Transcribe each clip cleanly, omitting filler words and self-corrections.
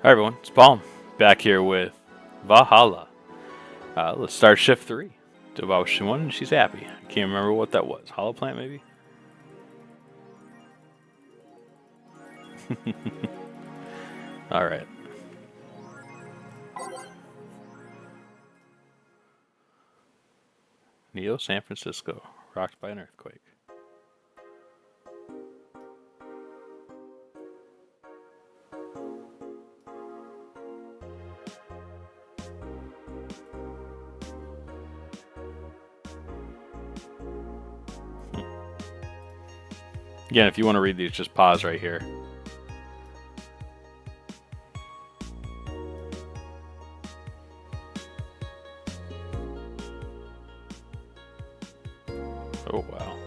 Hi everyone, it's Polm, back here with Valhalla. Let's start shift 3. Do about what she wanted and she's happy. I can't remember what that was. Hollow plant maybe? Alright. Neo San Francisco, rocked by an earthquake. Again, if you want to read these, just pause right here. Oh, wow.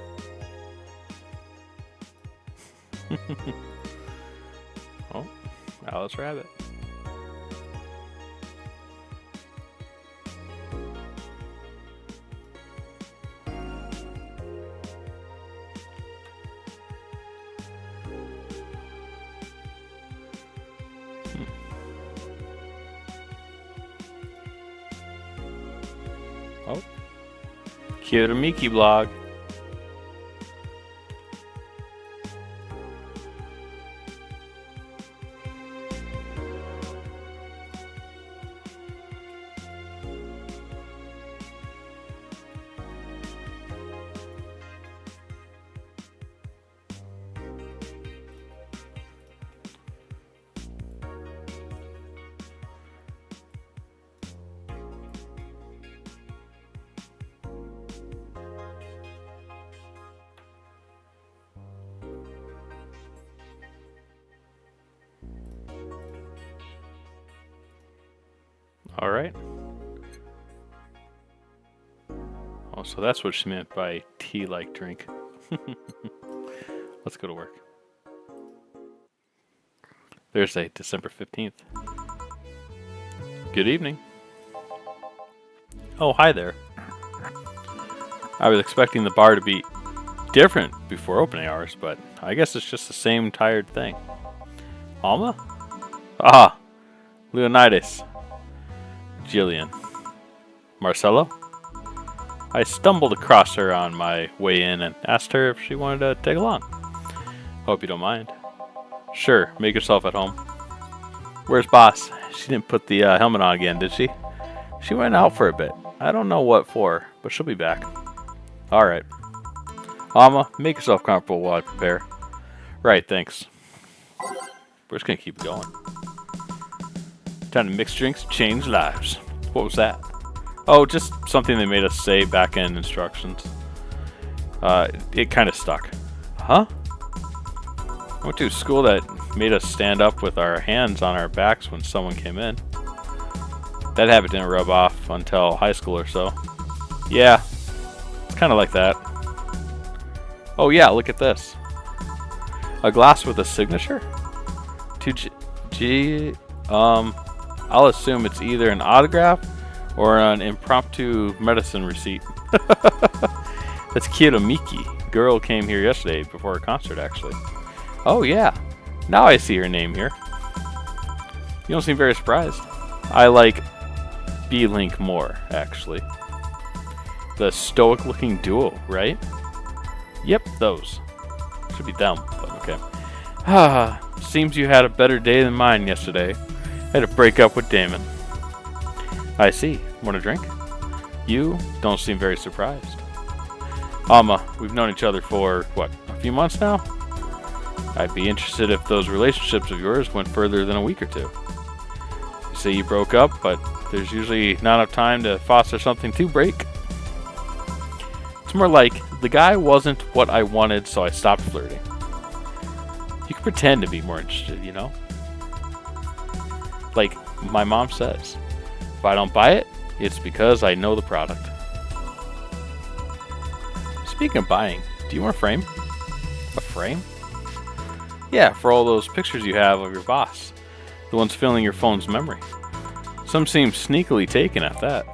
Oh, Alice Rabbit. Oh, cute Miki blog. All right. Oh, so that's what she meant by tea-like drink. Let's go to work. Thursday, December 15th. Good evening. Oh, hi there. I was expecting the bar to be different before opening hours, but I guess it's just the same tired thing. Alma? Ah, Leonidas. Jillian. Marcelo? I stumbled across her on my way in and asked her if she wanted to tag along. Hope you don't mind. Sure, make yourself at home. Where's Boss? She didn't put the helmet on again, did she? She went out for a bit. I don't know what for, but she'll be back. Alright. Alma, make yourself comfortable while I prepare. Right, thanks. We're just gonna keep going. Time to mix drinks, change lives. What was that? Oh, just something they made us say back in instructions. It kind of stuck. Huh? I went to a school that made us stand up with our hands on our backs when someone came in. That habit didn't rub off until high school or so. Yeah, it's kind of like that. Oh yeah, look at this. A glass with a signature? I'll assume it's either an autograph or an impromptu medicine receipt. That's cute, Miki. Girl came here yesterday before a concert, actually. Oh yeah, now I see her name here. You don't seem very surprised. I like B-Link more, actually. The stoic-looking duo, right? Yep, those. Should be them, but okay. Ah, seems you had a better day than mine yesterday. I had to break up with Damon. I see. Want a drink? You don't seem very surprised. Alma, we've known each other for, what, a few months now? I'd be interested if those relationships of yours went further than a week or two. You say you broke up, but there's usually not enough time to foster something to break. It's more like, the guy wasn't what I wanted, so I stopped flirting. You can pretend to be more interested, you know? Like my mom says, if I don't buy it, it's because I know the product. Speaking of buying, do you want a frame? A frame? Yeah, for all those pictures you have of your boss. The ones filling your phone's memory. Some seem sneakily taken at that.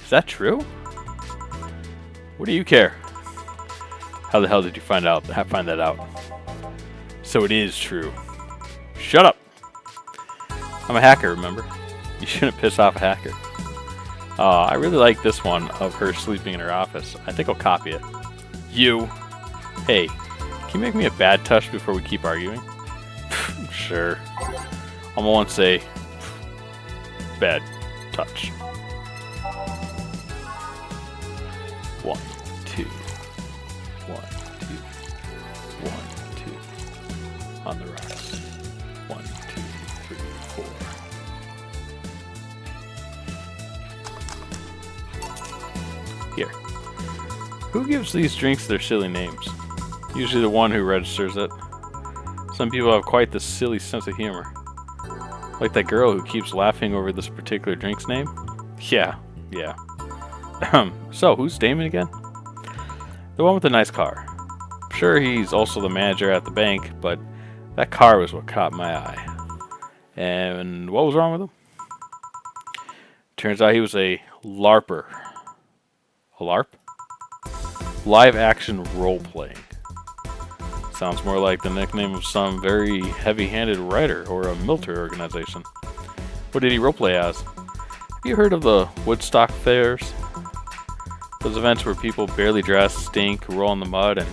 Is that true? What do you care? How the hell did you find that out? So it is true. Shut up! I'm a hacker, remember? You shouldn't piss off a hacker. I really like this one of her sleeping in her office. I think I'll copy it. You! Hey, can you make me a bad touch before we keep arguing? Sure. Alma won't say bad touch. 1, 2. 1, 2. 1, 2. On the rocks. 1, 2, 3, 4. Here. Who gives these drinks their silly names? Usually the one who registers it. Some people have quite the silly sense of humor. Like that girl who keeps laughing over this particular drink's name? Yeah. So, who's Damon again? The one with the nice car. Sure, he's also the manager at the bank, but that car was what caught my eye. And what was wrong with him? Turns out he was a LARPer. A LARP? Live action role-playing. Sounds more like the nickname of some very heavy-handed writer or a military organization. What did he roleplay as? Have you heard of the Woodstock fairs? Those events where people barely dress, stink, roll in the mud, and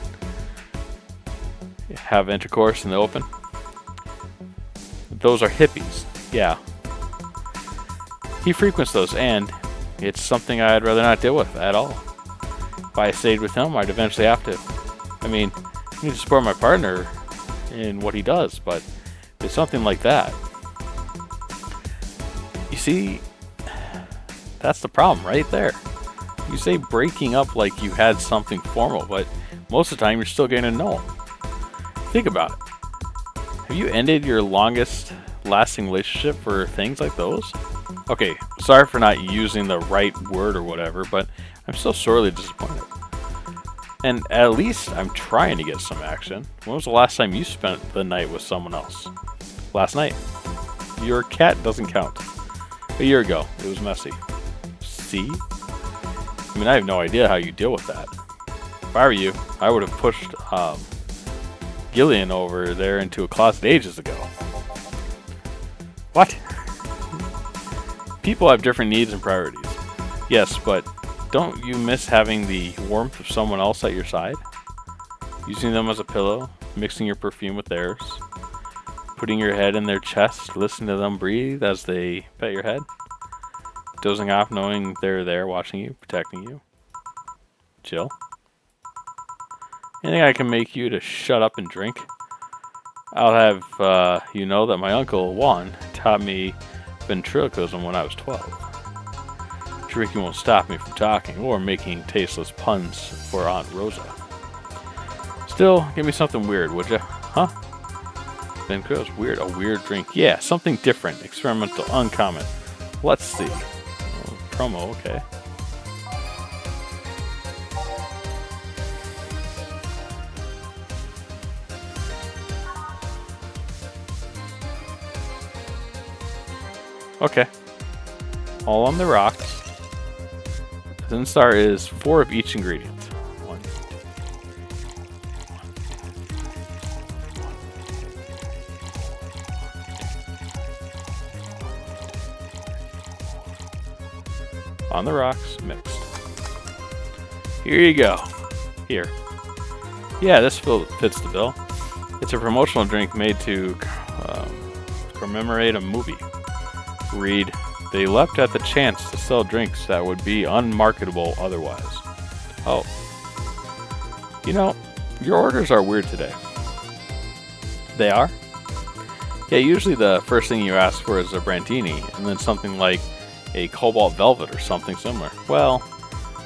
have intercourse in the open? Those are hippies. Yeah. He frequents those, and it's something I'd rather not deal with at all. If I stayed with him, I'd eventually have to. I mean, I need to support my partner in what he does, but it's something like that. You see, that's the problem right there. You say breaking up like you had something formal, but most of the time you're still getting to know him. Think about it. Have you ended your longest lasting relationship for things like those? Okay, sorry for not using the right word or whatever, but I'm still sorely disappointed. And at least I'm trying to get some action. When was the last time you spent the night with someone else? Last night. Your cat doesn't count. A year ago. It was messy. See? I mean, I have no idea how you deal with that. If I were you, I would have pushed Gillian over there into a closet ages ago. What? People have different needs and priorities. Yes, but don't you miss having the warmth of someone else at your side? Using them as a pillow, mixing your perfume with theirs, putting your head in their chest, listening to them breathe as they pet your head, dozing off knowing they're there watching you, protecting you. Jill? Anything I can make you to shut up and drink? I'll have you know that my uncle Juan taught me ventriloquism when I was 12. Drinking won't stop me from talking or making tasteless puns for Aunt Rosa. Still, give me something weird, would ya? Huh? Ventriloquism weird. A weird drink. Yeah, something different, experimental, uncommon. Let's see. Promo, okay. Okay. All on the rocks. Then star is 4 of each ingredient. 1, 2, 1. On the rocks, mixed. Here you go. Here. Yeah, this fits the bill. It's a promotional drink made to commemorate a movie. Read, they leapt at the chance to sell drinks that would be unmarketable otherwise. Oh. You know, your orders are weird today. They are? Yeah, usually the first thing you ask for is a Brandini, and then something like a Cobalt Velvet or something similar. Well,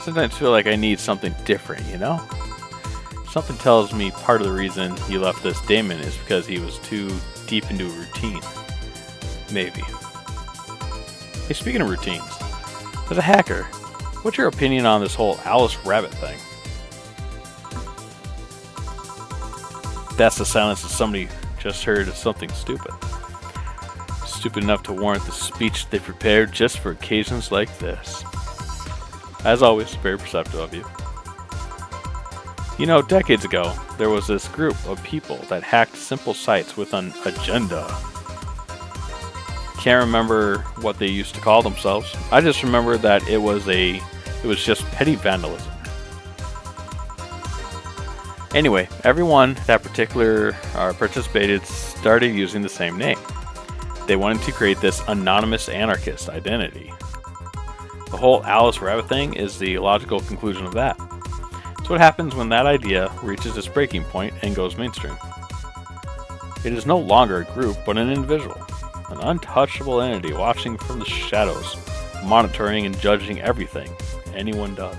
sometimes I feel like I need something different, you know? Something tells me part of the reason you left this Damon is because he was too deep into a routine. Maybe. Hey, speaking of routines, as a hacker, what's your opinion on this whole Alice Rabbit thing? That's the silence that somebody just heard of something stupid. Stupid enough to warrant the speech they prepared just for occasions like this. As always, very perceptive of you. You know, decades ago, there was this group of people that hacked simple sites with an agenda. can't remember what they used to call themselves. I just remember that it was just petty vandalism. Anyway, everyone that participated started using the same name. They wanted to create this anonymous anarchist identity. The whole Alice Rabbit thing is the logical conclusion of that. It's what happens when that idea reaches its breaking point and goes mainstream. It is no longer a group, but an individual, an untouchable entity watching from the shadows, monitoring and judging everything anyone does.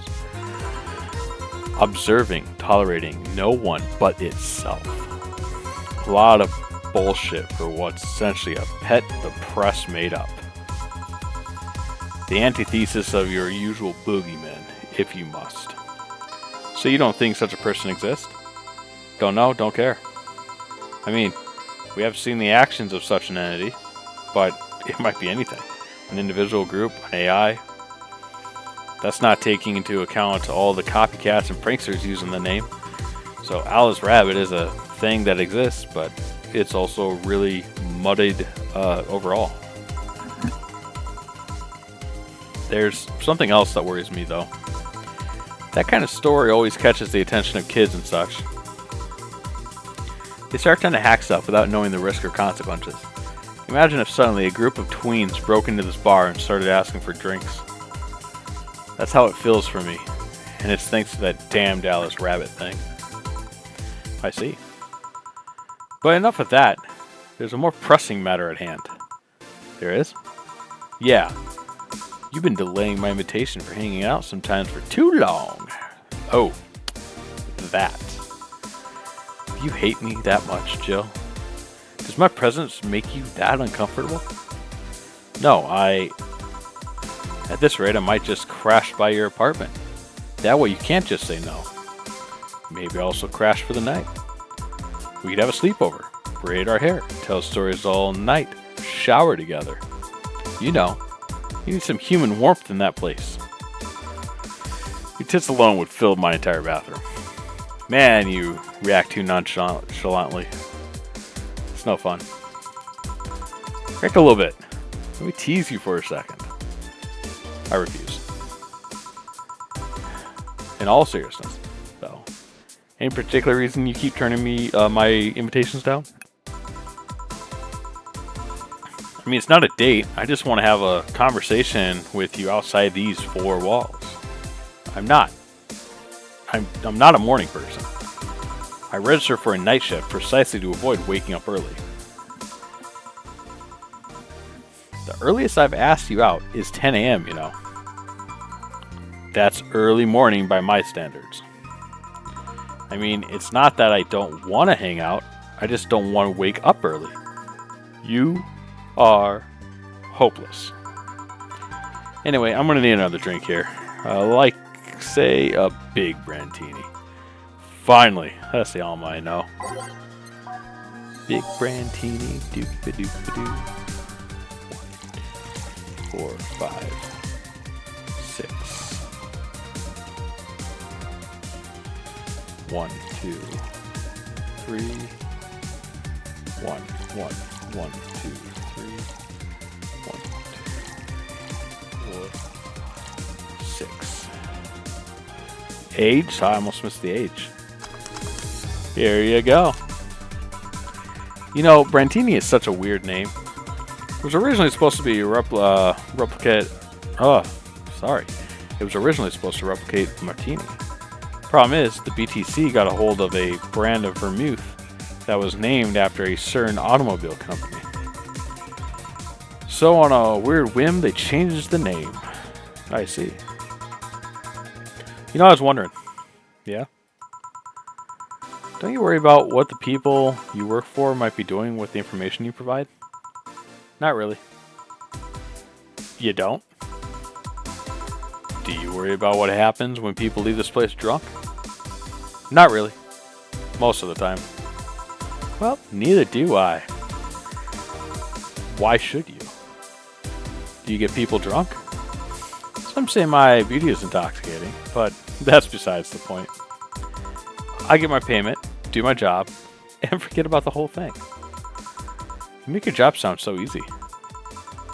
Observing, tolerating no one but itself. A lot of bullshit for what's essentially a pet the press made up. The antithesis of your usual boogeyman, if you must. So you don't think such a person exists? Don't know, don't care. I mean, we have seen the actions of such an entity, but it might be anything. An individual, group, an AI. That's not taking into account all the copycats and pranksters using the name. So Alice Rabbit is a thing that exists, but it's also really muddied overall. There's something else that worries me though. That kind of story always catches the attention of kids and such. They start trying to hack stuff without knowing the risk or consequences. Imagine if suddenly a group of tweens broke into this bar and started asking for drinks. That's how it feels for me, and it's thanks to that damned Alice Rabbit thing. I see. But enough of that. There's a more pressing matter at hand. There is? Yeah. You've been delaying my invitation for hanging out sometimes for too long. Oh, that. You hate me that much, Jill? Does my presence make you that uncomfortable? No, at this rate, I might just crash by your apartment. That way you can't just say no. Maybe also crash for the night. We could have a sleepover, braid our hair, tell stories all night, shower together. You know, you need some human warmth in that place. Your tits alone would fill my entire bathroom. Man, you react too nonchalantly. It's no fun. React a little bit. Let me tease you for a second. I refuse. In all seriousness, though. Any particular reason you keep turning me my invitations down? I mean, it's not a date. I just want to have a conversation with you outside these four walls. I'm not a morning person. I register for a night shift precisely to avoid waking up early. The earliest I've asked you out is 10 a.m., you know. That's early morning by my standards. I mean, it's not that I don't want to hang out, I just don't want to wake up early. You are hopeless. Anyway, I'm going to need another drink here. Like, say, a big Brandtini. Finally, that's the Alma I know. Big Brandtini, doop-a-doop-a-doo. 1, 4, 5, 6. 1, 2, 3. 1, 1, 1, 2, 3. 1, 2, 4, 6. Age? I almost missed the age. Here you go. You know, Brandtini is such a weird name. It was originally supposed to be a replicate. Oh, sorry. It was originally supposed to replicate Martini. Problem is, the BTC got a hold of a brand of vermouth that was named after a certain automobile company. So on a weird whim, they changed the name. I see. You know, I was wondering. Yeah? Don't you worry about what the people you work for might be doing with the information you provide? Not really. You don't? Do you worry about what happens when people leave this place drunk? Not really. Most of the time. Well, neither do I. Why should you? Do you get people drunk? Some say my beauty is intoxicating, but that's besides the point. I get my payment, do my job, and forget about the whole thing. You make your job sound so easy.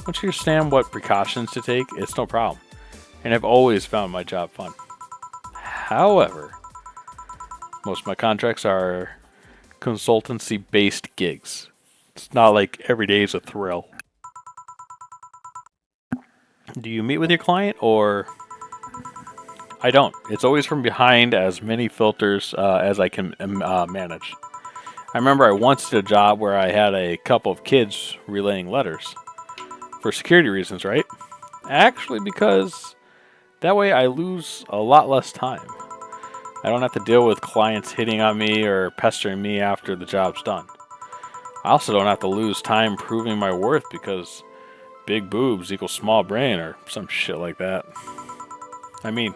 Once you understand what precautions to take, it's no problem. And I've always found my job fun. However, most of my contracts are consultancy-based gigs. It's not like every day is a thrill. Do you meet with your client or... I don't. It's always from behind as many filters as I can manage. I remember I once did a job where I had a couple of kids relaying letters. For security reasons, right? Actually, because that way I lose a lot less time. I don't have to deal with clients hitting on me or pestering me after the job's done. I also don't have to lose time proving my worth because big boobs equals small brain or some shit like that. I mean,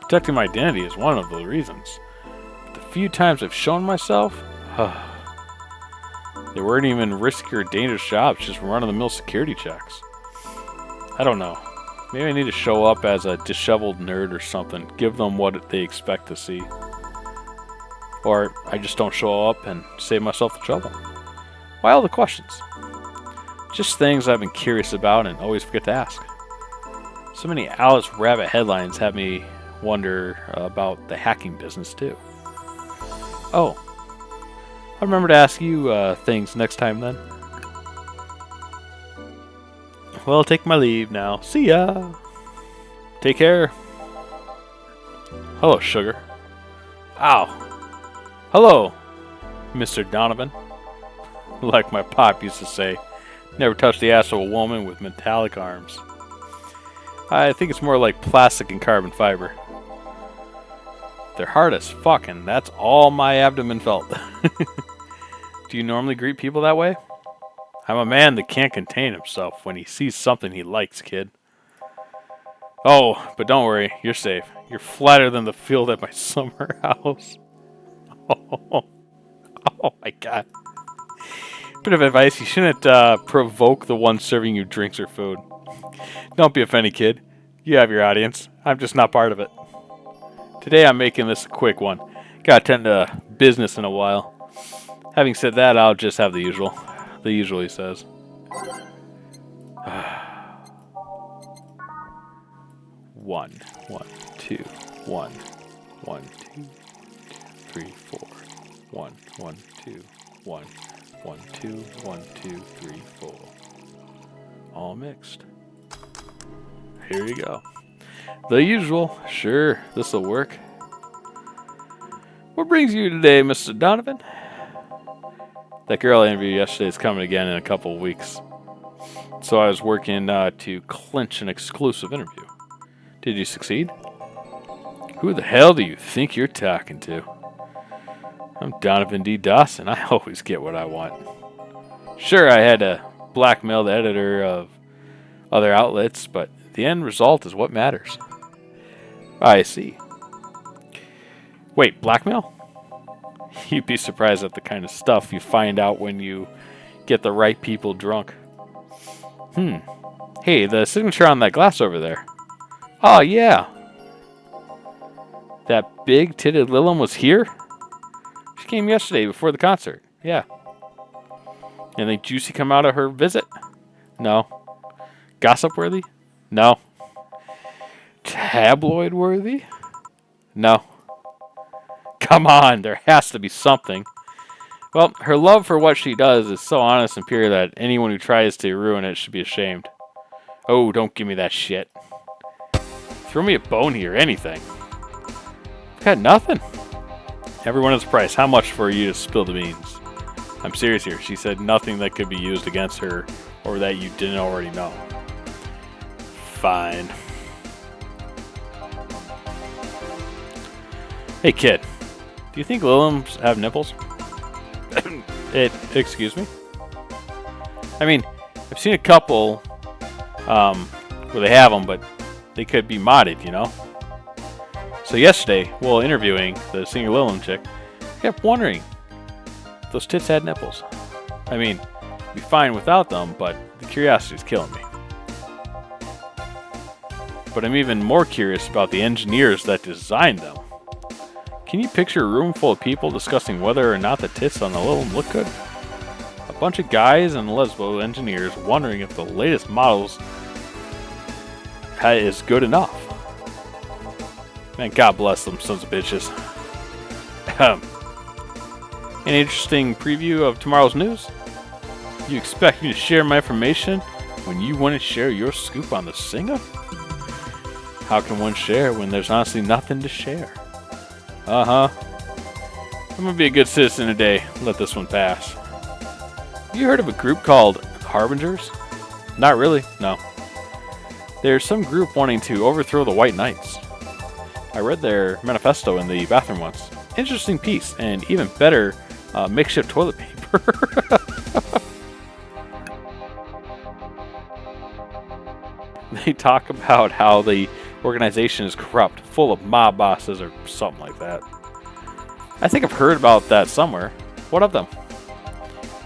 protecting my identity is one of the reasons. But the few times I've shown myself, they weren't even risky or dangerous jobs, just run-of-the-mill security checks. I don't know. Maybe I need to show up as a disheveled nerd or something. Give them what they expect to see. Or I just don't show up and save myself the trouble. Why all the questions? Just things I've been curious about and always forget to ask. So many Alice Rabbit headlines have me wonder about the hacking business too. Oh, I'll remember to ask you things next time then. Well, take my leave now. See ya. Take care. Hello, sugar. Ow. Hello, Mr. Donovan. Like my pop used to say, never touch the ass of a woman with metallic arms. I think it's more like plastic and carbon fiber. They're hard as fuck, and that's all my abdomen felt. Do you normally greet people that way? I'm a man that can't contain himself when he sees something he likes, kid. Oh, but don't worry, you're safe. You're flatter than the field at my summer house. Oh my god. Bit of advice, you shouldn't provoke the one serving you drinks or food. Don't be offended, kid. You have your audience. I'm just not part of it. Today I'm making this a quick one. Gotta tend to business in a while. Having said that, I'll just have the usual. The usual, he says. One, two, one, two, 3, 4. 1, 2, 1, 2, 3, 4. All mixed. Here you go. The usual. Sure, this'll work. What brings you today, Mr. Donovan? That girl I interviewed yesterday is coming again in a couple of weeks. So I was working to clinch an exclusive interview. Did you succeed? Who the hell do you think you're talking to? I'm Donovan D. Dawson. I always get what I want. Sure, I had to blackmail the editor of other outlets, but the end result is what matters. I see. Wait, blackmail? You'd be surprised at the kind of stuff you find out when you get the right people drunk. Hey, the signature on that glass over there. Oh, yeah. That big-titted Lilum was here? She came yesterday before the concert. Yeah. Anything juicy come out of her visit? No. Gossip-worthy? No. Tabloid-worthy? No. Come on, there has to be something. Well, her love for what she does is so honest and pure that anyone who tries to ruin it should be ashamed. Oh, don't give me that shit. Throw me a bone here, anything. I've got nothing. Everyone has a price. How much for you to spill the beans? I'm serious here. She said nothing that could be used against her or that you didn't already know. Fine. Hey, kid. Do you think Lilums have nipples? Excuse me? I mean, I've seen a couple where they have them, but they could be modded, you know? So yesterday, while interviewing the singer Lilum chick, I kept wondering if those tits had nipples. I mean, I'd be fine without them, but the curiosity's killing me. But I'm even more curious about the engineers that designed them. Can you picture a room full of people discussing whether or not the tits on the Lilum look good? A Bunch of guys and lesbo engineers wondering if the latest models is good enough. Man, God bless them sons of bitches. An interesting preview of tomorrow's news? You expect me to share my information when you want to share your scoop on the singer? How can one share when there's honestly nothing to share? I'm gonna be a good citizen today. Let this one pass. You heard of a group called Harbingers? Not really, no. There's some group wanting to overthrow the White Knights. I read their manifesto in the bathroom once. Interesting piece, and even better, makeshift toilet paper. They talk about how the organization is corrupt, full of mob bosses or something like that. I think I've heard about that somewhere. What of them?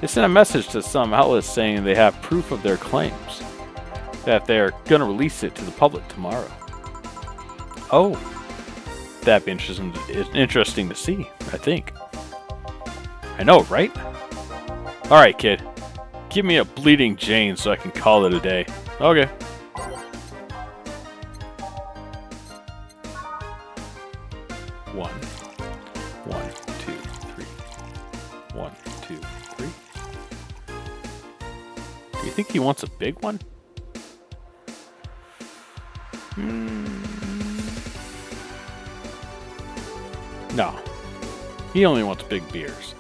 They sent a message to some outlets saying they have proof of their claims, that they're going to release it to the public tomorrow. Oh, that'd be interesting to see, I think. I know, right? Alright, kid. Give me a bleeding Jane so I can call it a day. Okay. One, two, three. 1, 2, 3. Do you think he wants a big one? No. He only wants big beers.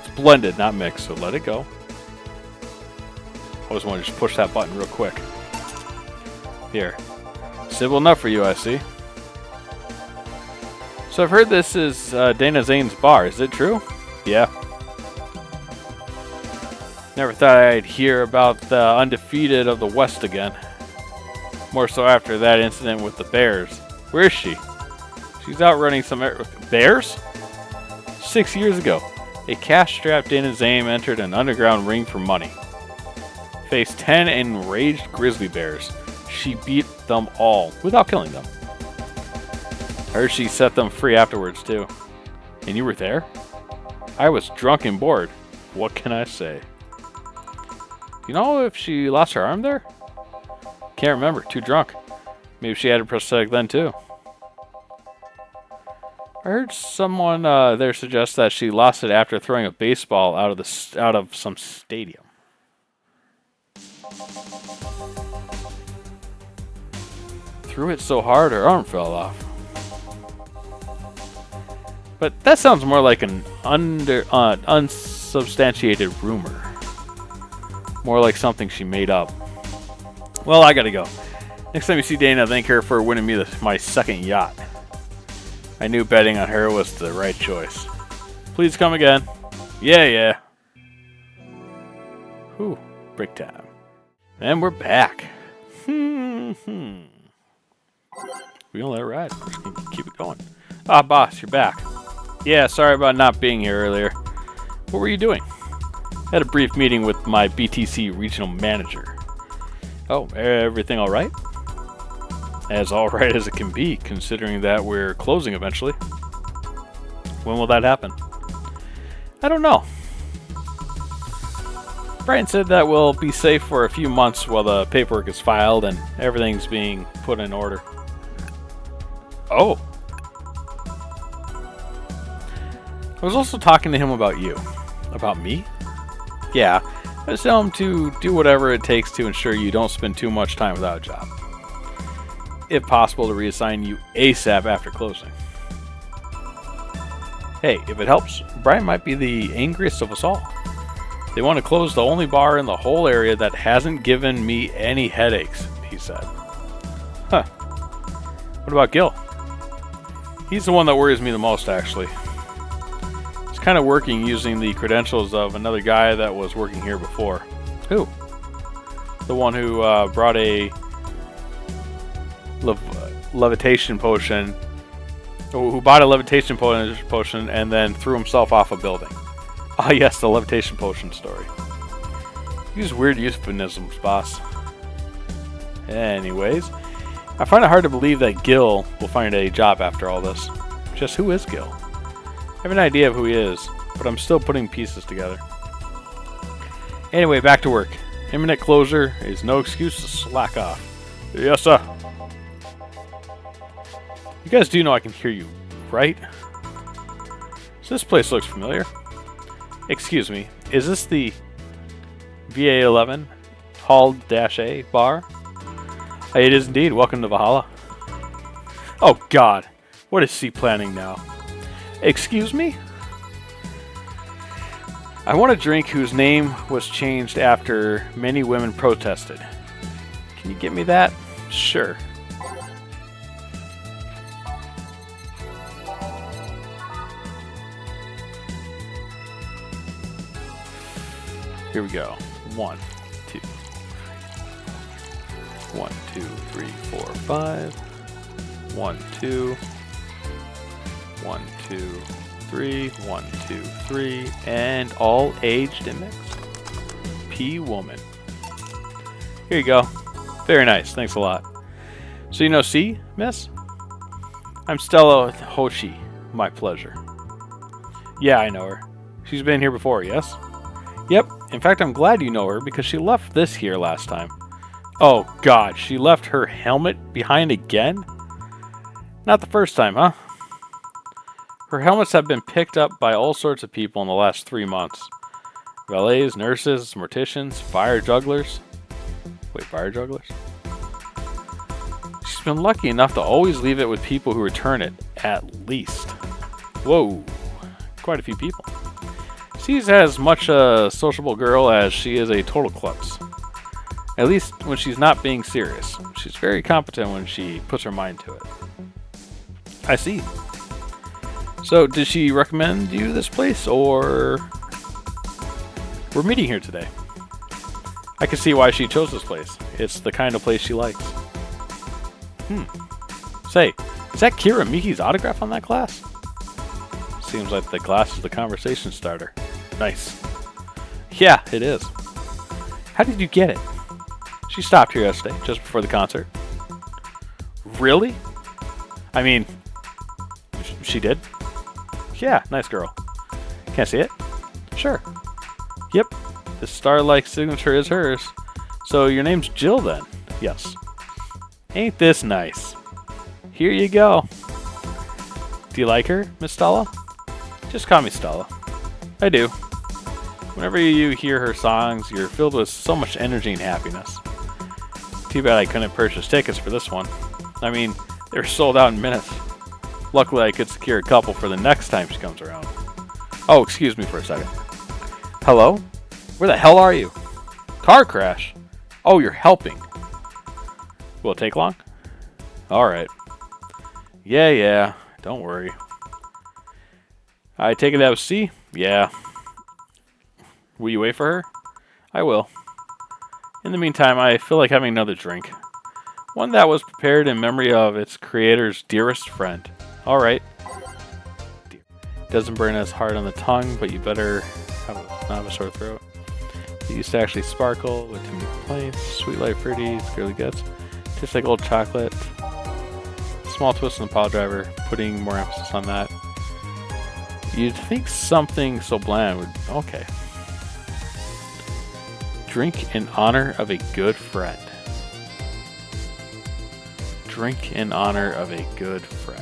It's blended, not mixed, so let it go. I always want to just push that button real quick. Here. Civil enough for you, I see. So I've heard this is Dana Zane's bar. Is it true? Yeah. Never thought I'd hear about the undefeated of the West again. More so after that incident with the Bears. Where is she? She's out running some Bears? 6 years ago, a cash-strapped Dana Zane entered an underground ring for money. Faced 10 enraged grizzly bears. She beat them all without killing them. I heard she set them free afterwards too. And you were there? I was drunk and bored. What can I say? You know if she lost her arm there? Can't remember. Too drunk. Maybe she had a prosthetic then too. I heard someone there suggest that she lost it after throwing a baseball out of some stadium. Threw it so hard her arm fell off. But that sounds more like an unsubstantiated rumor. More like something she made up. Well, I gotta go. Next time you see Dana, thank her for winning me my second yacht. I knew betting on her was the right choice. Please come again. Yeah. Whew, break time. And we're back. We gonna let it ride. We're just gonna keep it going. Ah, boss, you're back. Yeah, sorry about not being here earlier. What were you doing? Had a brief meeting with my BTC regional manager. Oh, everything all right? As all right as it can be, considering that we're closing eventually. When will that happen? I don't know. Brian said that we'll be safe for a few months while the paperwork is filed and everything's being put in order. Oh. I was also talking to him about you. About me? Yeah, I just tell him to do whatever it takes to ensure you don't spend too much time without a job. If possible, to reassign you ASAP after closing. Hey, if it helps, Brian might be the angriest of us all. They want to close the only bar in the whole area that hasn't given me any headaches, he said. Huh. What about Gil? He's the one that worries me the most, actually. He's kind of working using the credentials of another guy that was working here before. Who? The one who brought a levitation potion, who bought a levitation potion and then threw himself off a building. Ah, yes, the levitation potion story. Use weird euphemisms, boss. Anyways, I find it hard to believe that Gil will find a job after all this. Just who is Gil? I have an idea of who he is, but I'm still putting pieces together. Anyway, back to work. Imminent closure is no excuse to slack off. Yes, sir. You guys do know I can hear you, right? So this place looks familiar. Excuse me, is this the VA-11 HallA bar? It is indeed. Welcome to Valhalla. Oh God, what is he planning now? Excuse me? I want a drink whose name was changed after many women protested. Can you get me that? Sure. Here we go. 1, 2, 1, 2, 3, 4, 5. 1, 2. 1, 2, 3. 1, 2, 3. And all aged and mixed. P woman. Here you go. Very nice. Thanks a lot. So you know C, miss? I'm Stella with Hoshi. My pleasure. Yeah, I know her. She's been here before, yes? Yep. In fact, I'm glad you know her because she left this here last time. Oh God, she left her helmet behind again? Not the first time, huh? Her helmets have been picked up by all sorts of people in the last 3 months. Valets, nurses, morticians, fire jugglers. Wait, fire jugglers? She's been lucky enough to always leave it with people who return it, at least. Whoa, quite a few people. She's as much a sociable girl as she is a total klutz. At least when she's not being serious. She's very competent when she puts her mind to it. I see. So, did she recommend you this place, or... We're meeting here today. I can see why she chose this place. It's the kind of place she likes. Say, is that Kira Miki's autograph on that glass? Seems like the glass is the conversation starter. Nice. Yeah, it is. How did you get it? She stopped here yesterday, just before the concert. Really? I mean, she did? Yeah, nice girl. Can I see it? Sure. Yep, the star-like signature is hers. So your name's Jill then? Yes. Ain't this nice? Here you go. Do you like her, Miss Stella? Just call me Stella. I do. Whenever you hear her songs, you're filled with so much energy and happiness. Too bad I couldn't purchase tickets for this one. I mean, they were sold out in minutes. Luckily, I could secure a couple for the next time she comes around. Oh, excuse me for a second. Hello? Where the hell are you? Car crash? Oh, you're helping. Will it take long? Alright. Yeah. Don't worry. I take it that was C? Yeah. Will you wait for her? I will. In the meantime, I feel like having another drink. One that was prepared in memory of its creator's dearest friend. Alright. Doesn't burn as hard on the tongue, but you better not have a sore throat. It used to actually sparkle with too many complaints. Sweet light fruity, girly guts. Tastes like old chocolate. Small twist on the pile driver, putting more emphasis on that. You'd think something so bland would... Okay. Drink in honor of a good friend. Drink in honor of a good friend.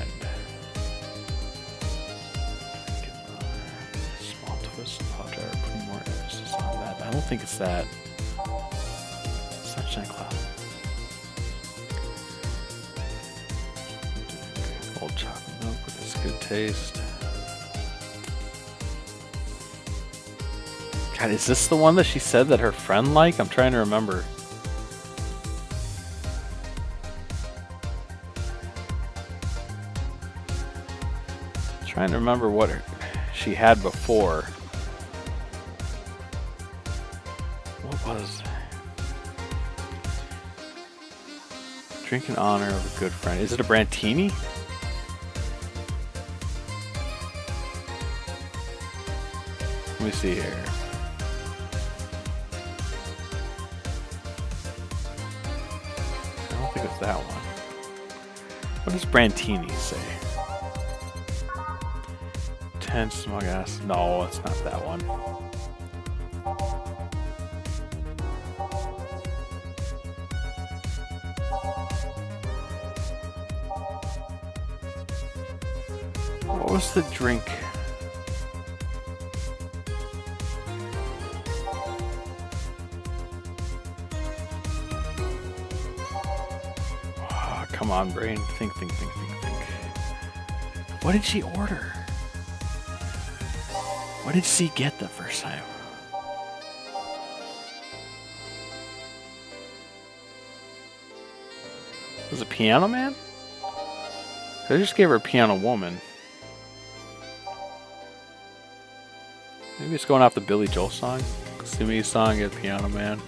Small twist on the pile driver, putting more emphasis on that. I don't think it's that. Sunshine cloud. Old chocolate milk with this good taste. God, is this the one that she said that her friend liked? I'm trying to remember. Trying to remember what she had before. What was... Drink in honor of a good friend. Is it a Brantini? Let me see here. I don't think it's that one. What does Brantini say? 10 smug ass. No, it's not that one. What was the drink? Oh, come on, brain. Think. What did she order? What did she get the first time? Was it Piano Man? I just gave her Piano Woman. Maybe it's going off the Billy Joel song. Simi's song at Piano Man.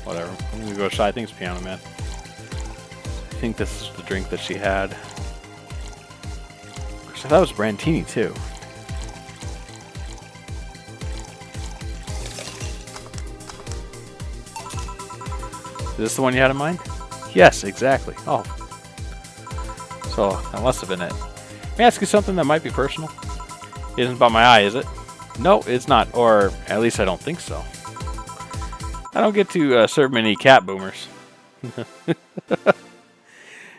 Whatever. I'm gonna go shy. I think it's Piano Man. I think this is the drink that she had. Of course, I thought it was Brandtini too. Is this the one you had in mind? Yes, exactly. Oh. So, that must have been it. Let me ask you something that might be personal. It isn't about my eye, is it? No, it's not. Or, at least I don't think so. I don't get to serve many cat boomers.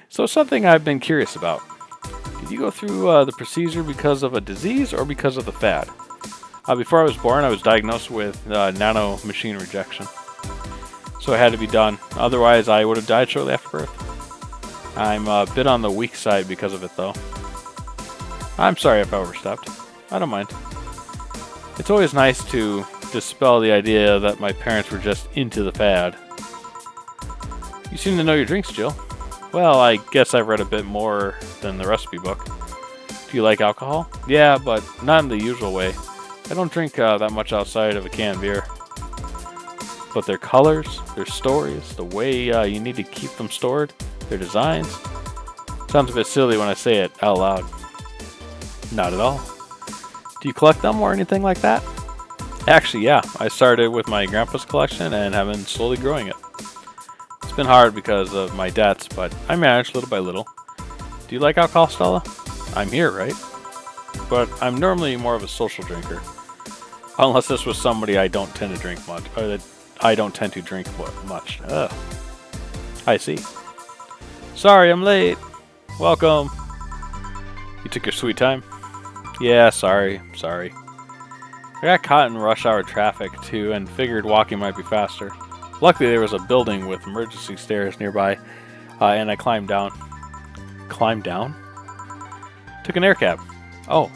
So, something I've been curious about. Did you go through the procedure because of a disease or because of the fad? Before I was born, I was diagnosed with nano machine rejection. So it had to be done. Otherwise, I would have died shortly after birth. I'm a bit on the weak side because of it, though. I'm sorry if I overstepped. I don't mind. It's always nice to dispel the idea that my parents were just into the fad. You seem to know your drinks, Jill. Well, I guess I've read a bit more than the recipe book. Do you like alcohol? Yeah, but not in the usual way. I don't drink that much outside of a can of beer. But their colors, their stories, the way you need to keep them stored, their designs. Sounds a bit silly when I say it out loud. Not at all. Do you collect them or anything like that? Actually, yeah. I started with my grandpa's collection and have been slowly growing it. It's been hard because of my debts, but I manage little by little. Do you like alcohol, Stella? I'm here, right? But I'm normally more of a social drinker. Unless this was somebody I don't tend to drink much, or that I don't tend to drink much. Ugh. I see. Sorry, I'm late. Welcome. You took your sweet time? Yeah, sorry. I got caught in rush hour traffic, too, and figured walking might be faster. Luckily, there was a building with emergency stairs nearby, and I climbed down. Climbed down? Took an air cab. Oh.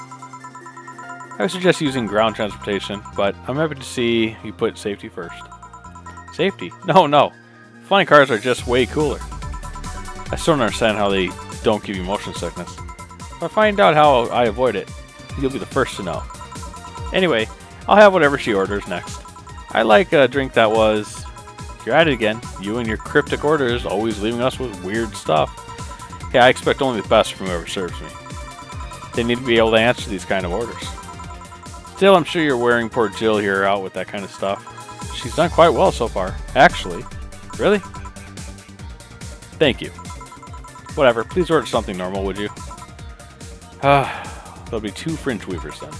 I would suggest using ground transportation, but I'm happy to see you put safety first. Safety? No. Flying cars are just way cooler. I still don't understand how they don't give you motion sickness. If I find out how I avoid it, you'll be the first to know. Anyway, I'll have whatever she orders next. I like a drink that was... You're at it again. You and your cryptic orders always leaving us with weird stuff. Yeah, I expect only the best from whoever serves me. They need to be able to answer these kind of orders. Still, I'm sure you're wearing poor Jill here out with that kind of stuff. She's done quite well so far. Actually. Really? Thank you. Whatever, please order something normal, would you? There'll be 2 fringe weavers then.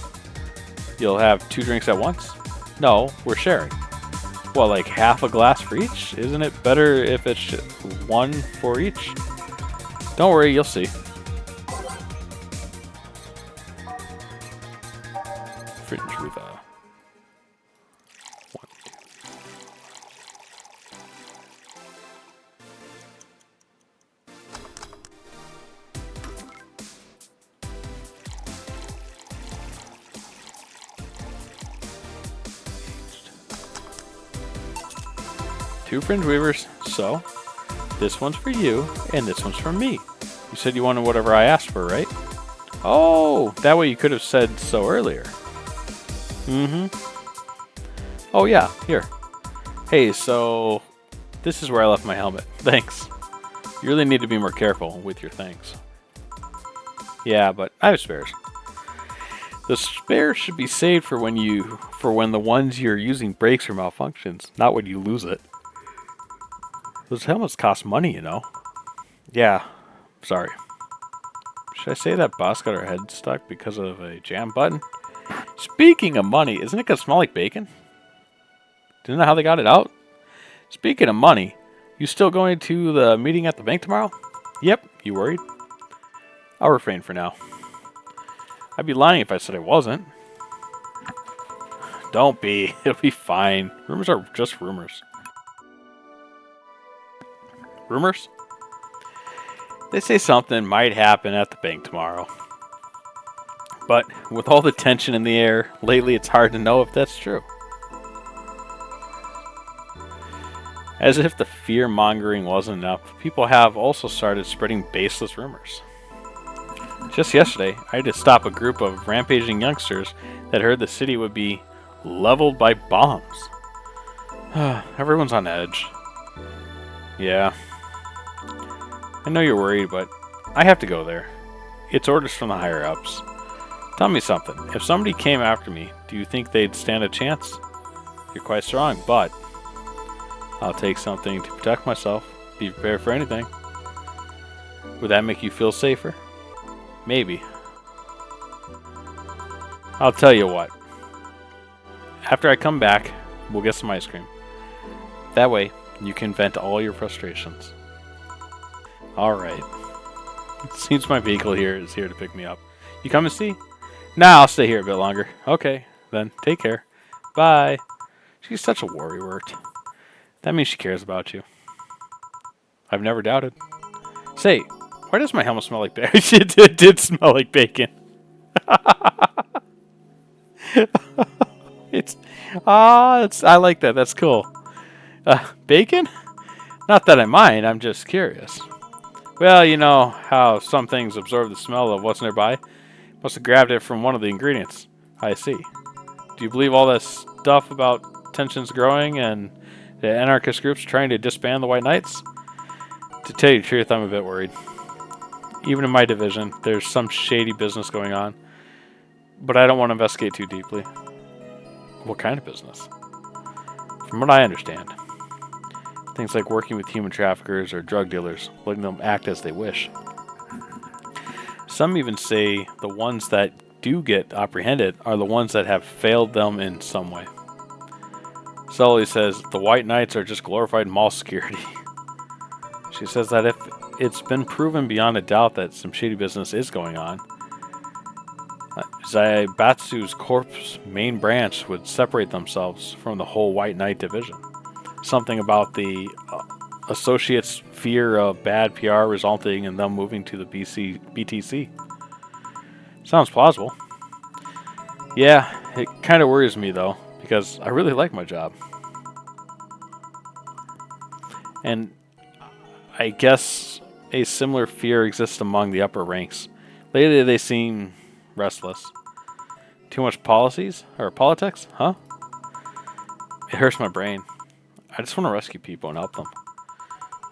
You'll have 2 drinks at once? No, we're sharing. Well, like half a glass for each? Isn't it better if it's 1 for each? Don't worry, you'll see. Fringe weaver. 1, 2. Two fringe weavers, so this one's for you and this one's for me. You said you wanted whatever I asked for, right? Oh, that way you could have said so earlier. Oh yeah, here. Hey, so this is where I left my helmet. Thanks. You really need to be more careful with your things. Yeah, but I have spares. The spares should be saved for when the ones you're using breaks or malfunctions, not when you lose it. Those helmets cost money, you know. Yeah, sorry. Should I say that boss got her head stuck because of a jam button? Speaking of money, isn't it gonna smell like bacon? Do you know how they got it out? Speaking of money, you still going to the meeting at the bank tomorrow? Yep, you worried? I'll refrain for now. I'd be lying if I said I wasn't. Don't be. It'll be fine. Rumors are just rumors. Rumors? They say something might happen at the bank tomorrow. But with all the tension in the air, lately it's hard to know if that's true. As if the fear-mongering wasn't enough, people have also started spreading baseless rumors. Just yesterday, I had to stop a group of rampaging youngsters that heard the city would be leveled by bombs. Everyone's on edge. Yeah. I know you're worried, but I have to go there. It's orders from the higher-ups. Tell me something. If somebody came after me, do you think they'd stand a chance? You're quite strong, but I'll take something to protect myself. Be prepared for anything. Would that make you feel safer? Maybe. I'll tell you what. After I come back, we'll get some ice cream. That way, you can vent all your frustrations. Alright. It seems my vehicle here is here to pick me up. You come and see? Nah, I'll stay here a bit longer. Okay, then. Take care. Bye. She's such a worrywart. That means she cares about you. I've never doubted. Say, why does my helmet smell like bacon? It did smell like bacon. I like that. That's cool. Bacon? Not that I mind, I'm just curious. Well, you know how some things absorb the smell of what's nearby? Must have grabbed it from one of the ingredients. I see. Do you believe all that stuff about tensions growing and the anarchist groups trying to disband the White Knights? To tell you the truth, I'm a bit worried. Even in my division, there's some shady business going on. But I don't want to investigate too deeply. What kind of business? From what I understand, things like working with human traffickers or drug dealers, letting them act as they wish. Some even say the ones that do get apprehended are the ones that have failed them in some way. Stella says the White Knights are just glorified mall security. She says that if it's been proven beyond a doubt that some shady business is going on, Zaibatsu's Corp's main branch would separate themselves from the whole White Knight division. Something about the associates' fear of bad PR resulting in them moving to the BTC. Sounds plausible. Yeah, it kind of worries me though, because I really like my job. And I guess a similar fear exists among the upper ranks. Lately they seem restless. Too much policies? Or politics? Huh? It hurts my brain. I just want to rescue people and help them.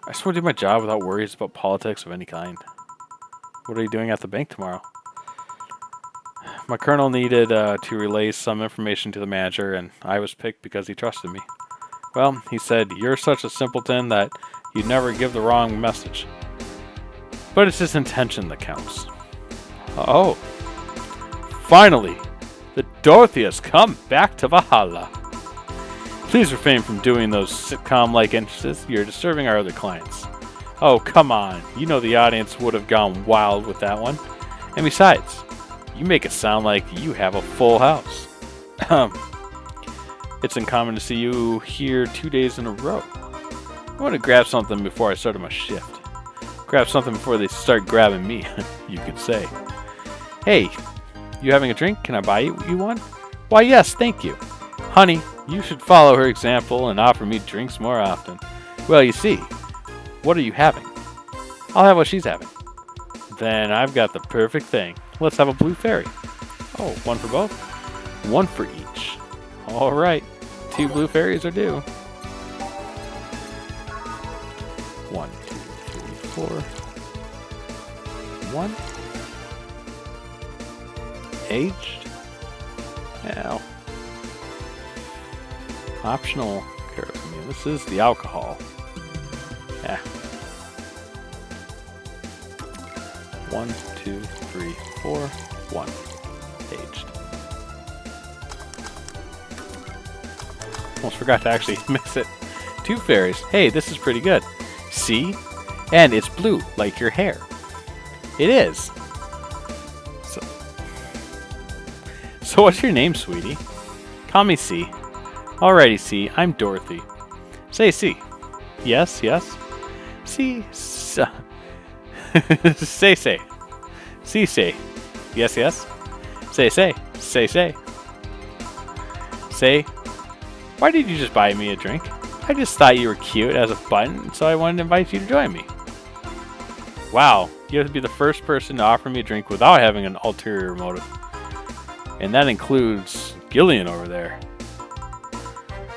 I just want to do my job without worries about politics of any kind. What are you doing at the bank tomorrow? My colonel needed to relay some information to the manager, and I was picked because he trusted me. Well, he said, you're such a simpleton that you'd never give the wrong message. But it's his intention that counts. Oh. Finally, the Dorothy has come back to Valhalla. Please refrain from doing those sitcom-like entrances. You're disturbing our other clients. Oh, come on. You know the audience would have gone wild with that one. And besides, you make it sound like you have a full house. It's uncommon to see you here 2 days in a row. I want to grab something before I started my shift. Grab something before they start grabbing me, you could say. Hey, you having a drink? Can I buy you one? Why, yes, thank you. Honey, you should follow her example and offer me drinks more often. Well, you see, what are you having? I'll have what she's having. Then I've got the perfect thing. Let's have a blue fairy. Oh, one for both? One for each. All right, 2 blue fairies are due. 1, 2, 3, 4. 1. Aged. Now. Optional character. This is the alcohol. Yeah. 1, 2, 3, 4. 1. Aged. Almost forgot to actually mix it. 2 fairies. Hey, this is pretty good. See? And it's blue, like your hair. It is. So what's your name, sweetie? Call me C. Alrighty, C. I'm Dorothy. Say C. Yes, yes. C. Say. Say. C. Say. Yes, yes. Say. Say. Say. Say. Why did you just buy me a drink? I just thought you were cute as a button, so I wanted to invite you to join me. Wow, you have to be the first person to offer me a drink without having an ulterior motive. And that includes Gillian over there.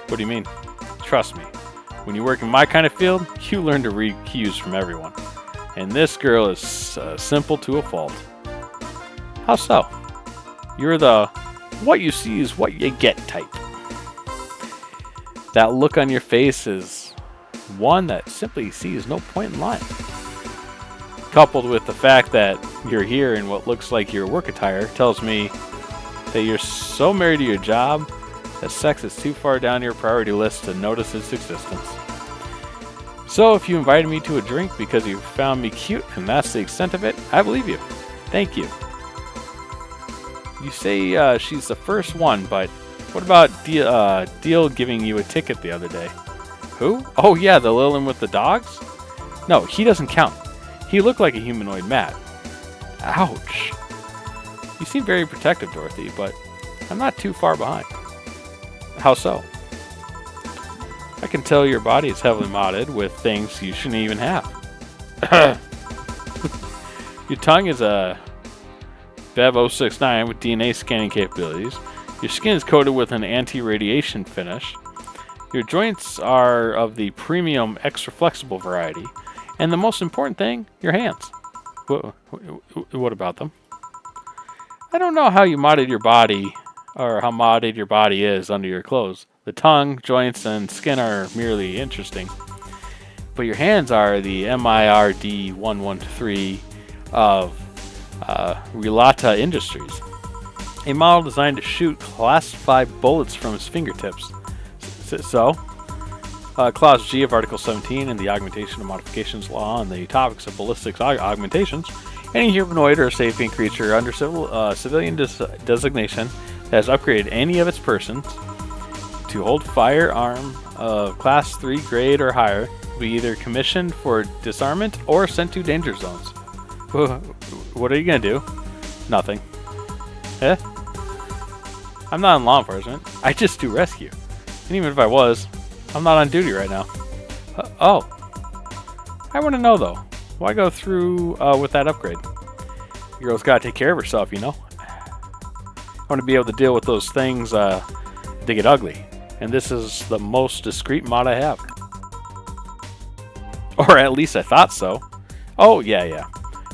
What do you mean? Trust me, when you work in my kind of field, you learn to read cues from everyone. And this girl is simple to a fault. How so? You're the what you see is what you get type. That look on your face is one that simply sees no point in lying. Coupled with the fact that you're here in what looks like your work attire tells me that you're so married to your job that sex is too far down your priority list to notice its existence. So if you invited me to a drink because you found me cute and that's the extent of it, I believe you. Thank you. You say she's the first one, but what about Deal giving you a ticket the other day? Who? Oh yeah, the little one with the dogs? No, he doesn't count. He looked like a humanoid Matt. Ouch. You seem very protective, Dorothy, but I'm not too far behind. How so? I can tell your body is heavily modded with things you shouldn't even have. Your tongue is a VA-11 with DNA scanning capabilities. Your skin is coated with an anti-radiation finish. Your joints are of the premium extra flexible variety. And the most important thing, your hands. What about them? I don't know how you modded your body, or how modded your body is under your clothes. The tongue, joints, and skin are merely interesting. But your hands are the MIRD 113 of Relata Industries. A model designed to shoot Class 5 bullets from his fingertips. So, Clause G of Article 17 in the Augmentation and Modifications Law on the topics of ballistics augmentations, any humanoid or sapient creature under civilian designation that has upgraded any of its persons to hold firearm of Class 3 grade or higher will be either commissioned for disarmament or sent to danger zones. What are you going to do? Nothing. Eh? I'm not in law enforcement. I just do rescue. And even if I was, I'm not on duty right now. Oh. I want to know, though. Why go through with that upgrade? The girl's got to take care of herself, you know? I want to be able to deal with those things they get ugly. And this is the most discreet mod I have. Or at least I thought so. Oh, yeah.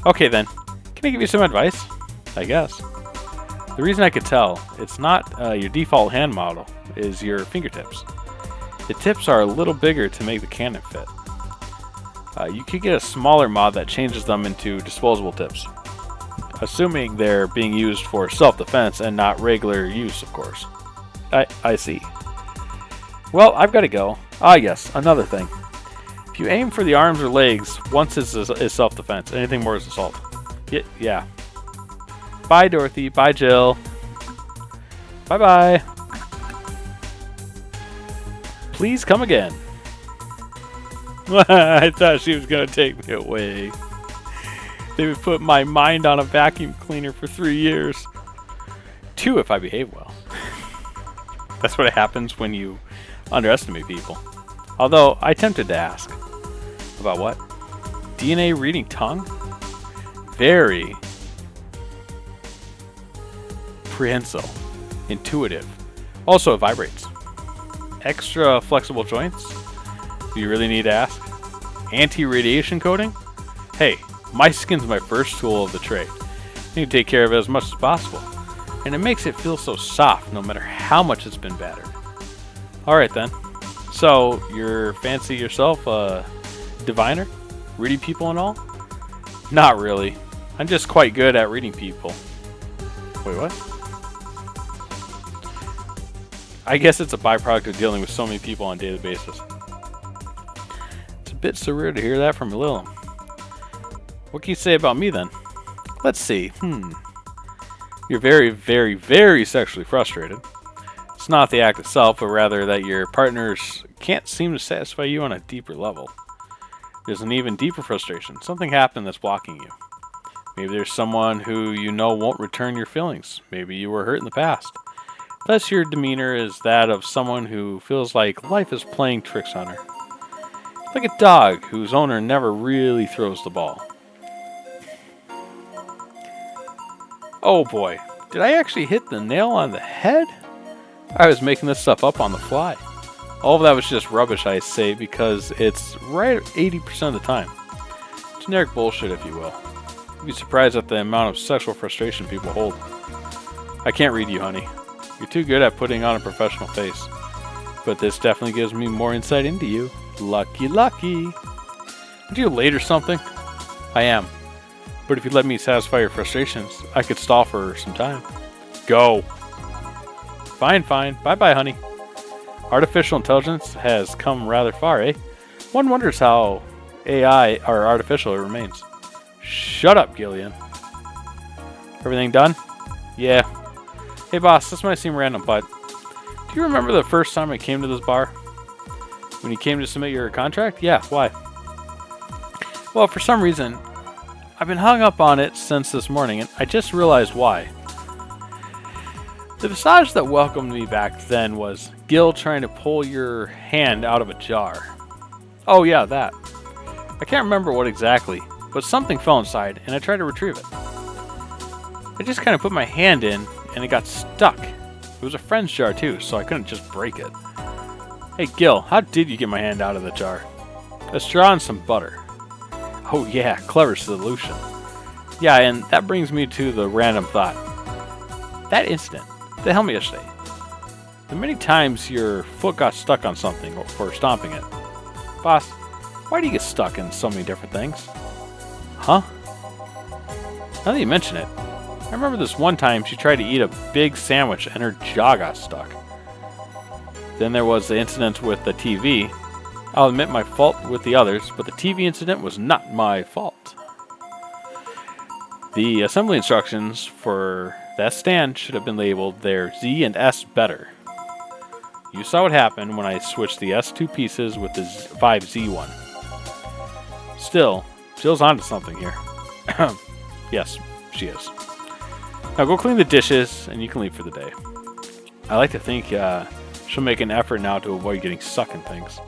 Okay, then. Can I give you some advice? I guess. The reason I could tell it's not your default hand model is your fingertips. The tips are a little bigger to make the cannon fit. You could get a smaller mod that changes them into disposable tips. Assuming they're being used for self-defense and not regular use, of course. I see. Well, I've got to go. Ah, yes, another thing. If you aim for the arms or legs, once is self-defense. Anything more is assault. Yeah. Bye, Dorothy. Bye, Jill. Bye-bye. Please come again. I thought she was going to take me away. They would put my mind on a vacuum cleaner for 3 years. 2 if I behave well. That's what happens when you underestimate people. Although, I attempted to ask. About what? DNA reading tongue? Very prehensile. Intuitive. Also, it vibrates. Extra flexible joints? Do you really need to ask? Anti-radiation coating? Hey, my skin's my first tool of the trade. You can take care of it as much as possible. And it makes it feel so soft no matter how much it's been battered. Alright then. So, you're fancy yourself a diviner? Reading people and all? Not really. I'm just quite good at reading people. Wait, what? I guess it's a byproduct of dealing with so many people on a daily basis. It's a bit surreal to hear that from Lil. What can you say about me then? Let's see. You're very, very, very sexually frustrated. It's not the act itself, but rather that your partners can't seem to satisfy you on a deeper level. There's an even deeper frustration. Something happened that's blocking you. Maybe there's someone who you know won't return your feelings. Maybe you were hurt in the past. Thus, your demeanor is that of someone who feels like life is playing tricks on her. Like a dog whose owner never really throws the ball. Oh boy, did I actually hit the nail on the head? I was making this stuff up on the fly. All of that was just rubbish, I say, because it's right at 80% of the time. Generic bullshit, if you will. You'd be surprised at the amount of sexual frustration people hold. I can't read you, honey. You're too good at putting on a professional face. But this definitely gives me more insight into you. Lucky, lucky. Aren't you late or something? I am. But if you let me satisfy your frustrations, I could stall for some time. Go. Fine, fine. Bye-bye, honey. Artificial intelligence has come rather far, eh? One wonders how AI or artificial it remains. Shut up, Gillian. Everything done? Yeah. Hey, boss, this might seem random, but do you remember the first time I came to this bar? When you came to submit your contract? Yeah, why? Well, for some reason, I've been hung up on it since this morning, and I just realized why. The visage that welcomed me back then was Gil trying to pull your hand out of a jar. Oh yeah, that. I can't remember what exactly, but something fell inside, and I tried to retrieve it. I just kind of put my hand in, and it got stuck. It was a friend's jar too, so I couldn't just break it. Hey Gil, how did you get my hand out of the jar? A straw and some butter. Oh yeah, clever solution. Yeah, and that brings me to the random thought. That incident, the helmet yesterday. The many times your foot got stuck on something for stomping it. Boss, why do you get stuck in so many different things? Huh? Now that you mention it, I remember this one time she tried to eat a big sandwich and her jaw got stuck. Then there was the incident with the TV. I'll admit my fault with the others, but the TV incident was not my fault. The assembly instructions for that stand should have been labeled their Z and S better. You saw what happened when I switched the S2 pieces with the 5Z one. Still, Jill's onto something here. Yes, she is. Now go clean the dishes and you can leave for the day. I like to think she'll make an effort now to avoid getting stuck in things.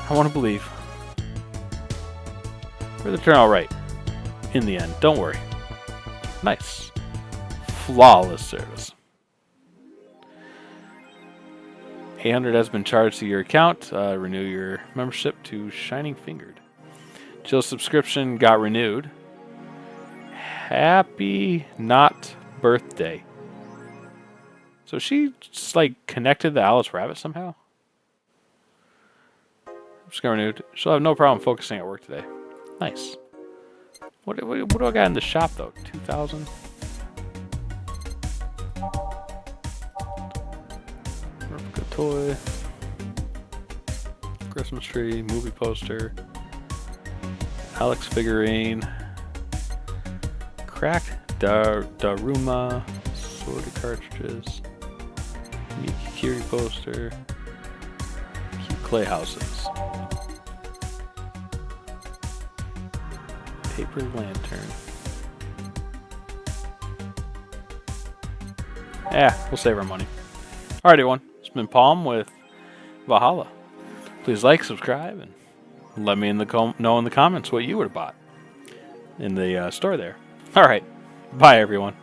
I want to believe. It'll turn out right. In the end, don't worry. Nice. Flawless service. 800 has been charged to your account. Renew your membership to Shining Fingered. Jill's subscription got renewed. Happy not birthday. So she just like connected the Alice Rabbit somehow? Just got renewed. She'll have no problem focusing at work today. Nice. What do I got in the shop though? 2,000? Replica toy. Christmas tree. Movie poster. Alex figurine. Cracked Daruma. Sorted cartridges. Miki Kiri poster. Cute clay houses. Paper lantern. We'll save our money. Alright, everyone. It's been Polm with Valhalla. Please like, subscribe, and let me know in the comments what you would have bought in the store there. Alright. Bye, everyone.